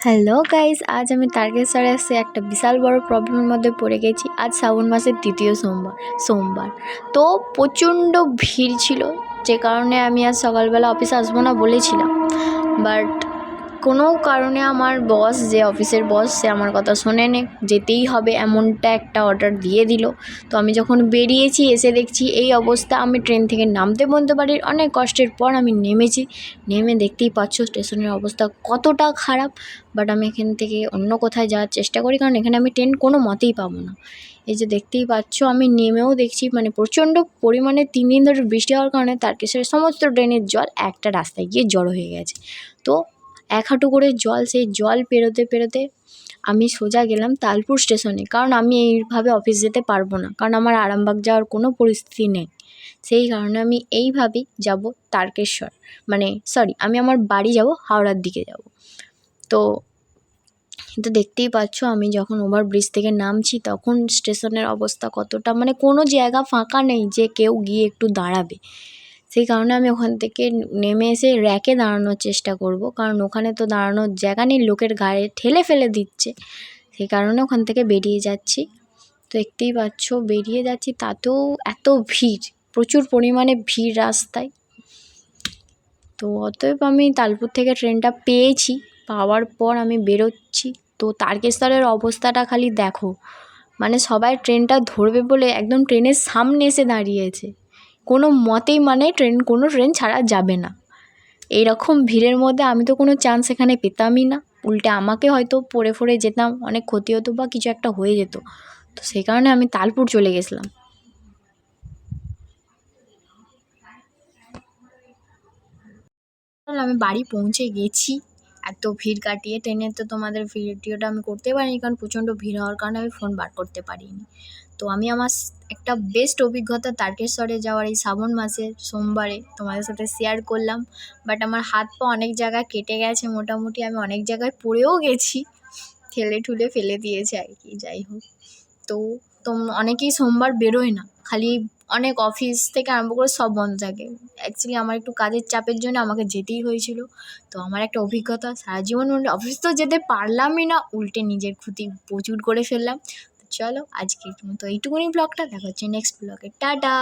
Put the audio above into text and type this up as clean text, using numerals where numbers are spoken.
Hello guys, আজ আমি তারকেশ্বরে এসে একটা বিশাল বড় প্রবলেমের মধ্যে পড়ে গেছি। আজ শ্রাবণ মাসের তৃতীয় সোমবার তো প্রচণ্ড ভিড় ছিল, যে কারণে আমি আজ সকালবেলা অফিসে আসবো না বলেছিলাম। বাট কোনো কারণে আমার বস, যে অফিসের বস, সে আমার কথা শোনেনি, যেতেই হবে এমনটা একটা অর্ডার দিয়ে দিল। তো আমি যখন বেরিয়েছি এসে দেখছি এই অবস্থা। আমি ট্রেন থেকে নামতে বলতে পারি অনেক কষ্টের পর আমি নেমেছি। নেমে দেখতেই পাচ্ছ স্টেশনের অবস্থা কতটা খারাপ। বাট আমি এখান থেকে অন্য কোথায় যাওয়ার চেষ্টা করি, কারণ এখানে আমি ট্রেন কোনো মতেই পাবো না। এই যে দেখতেই পাচ্ছ, আমি নেমেও দেখছি মানে প্রচণ্ড পরিমাণে 3 দিন ধরে বৃষ্টি হওয়ার কারণে তারকেশ্বরের সমস্ত ড্রেনের জল একটা রাস্তায় গিয়ে জড়ো হয়ে গেছে। তো 1 হাঁটু করে জল, সেই জল পেরোতে পেরোতে আমি সোজা গেলাম তালপুর স্টেশনে, কারণ আমি এইভাবে অফিস যেতে পারবো না, কারণ আমার আরামবাগ যাওয়ার কোনো পরিস্থিতি নেই। সেই কারণে আমি এইভাবেই যাব তারকেশ্বর, মানে সরি, আমি আমার বাড়ি যাব, হাওড়ার দিকে যাব। তো দেখতেই পাচ্ছ, আমি যখন ওভারব্রিজ থেকে নামছি তখন স্টেশনের অবস্থা কতটা, মানে কোনো জায়গা ফাঁকা নেই যে কেউ গিয়ে একটু দাঁড়াবে। সেই কারণে আমি ওখান থেকে নেমে এসে র্যাকে দাঁড়ানোর চেষ্টা করব, কারণ ওখানে তো দাঁড়ানোর জায়গা নেই, লোকের গায়ে ঠেলে ফেলে দিচ্ছে। সেই কারণে ওখান থেকে বেরিয়ে যাচ্ছি। তো দেখতেই পাচ্ছ বেরিয়ে যাচ্ছি, তাতেও এত ভিড়, প্রচুর পরিমাণে ভিড় রাস্তায়। তো অতএব আমি তালপুর থেকে ট্রেনটা পেয়েছি, পাওয়ার পর আমি বেরোচ্ছি। তো তারকেশ্বরের অবস্থাটা খালি দেখো, মানে সবাই ট্রেনটা ধরবে বলে একদম ট্রেনের সামনে এসে দাঁড়িয়েছে। কোনো মতেই মানে কোনো ট্রেন ছাড়া যাবে না। এইরকম ভিড়ের মধ্যে আমি তো কোনো চান্স এখানে পেতামই না, উল্টে আমাকে হয়তো পড়ে যেতাম, অনেক ক্ষতি হতো বা কিছু একটা হয়ে যেত। তো সেই কারণে আমি তালপুর চলে গেছিলাম। আমি বাড়ি পৌঁছে গেছি এত ভিড় কাটিয়ে। ট্রেনে তো তোমাদের ভিডিওটা আমি করতে পারিনি, কারণ প্রচণ্ড ভিড় হওয়ার কারণে আমি ফোন বার করতে পারিনি। তো আমি আমার একটা বেস্ট অভিজ্ঞতা তারকেশ্বরে যাওয়ার এই শ্রাবণ মাসের সোমবারে তোমাদের সাথে শেয়ার করলাম। বাট আমার হাত পা অনেক জায়গায় কেটে গেছে, মোটামুটি আমি অনেক জায়গায় পড়েও গেছি, ঠেলে ঠুলে ফেলে দিয়েছে আর কি। যাই হোক, তো অনেকেই সোমবার বেরোয় না, খালি অনেক অফিস থেকে আরম্ভ করে সব বন্ধ থাকে। অ্যাকচুয়ালি আমার একটু কাজের চাপের জন্য আমাকে যেতেই হয়েছিল। তো আমার একটা অভিজ্ঞতা, সারা জীবন অফিস তো যেতে পারলামই না, উল্টে নিজের ক্ষতি প্রচুর করে ফেললাম। তো চলো, আজকের মতো এইটুকুনি ব্লগটা, দেখা হচ্ছে নেক্সট ব্লগে, টাটা।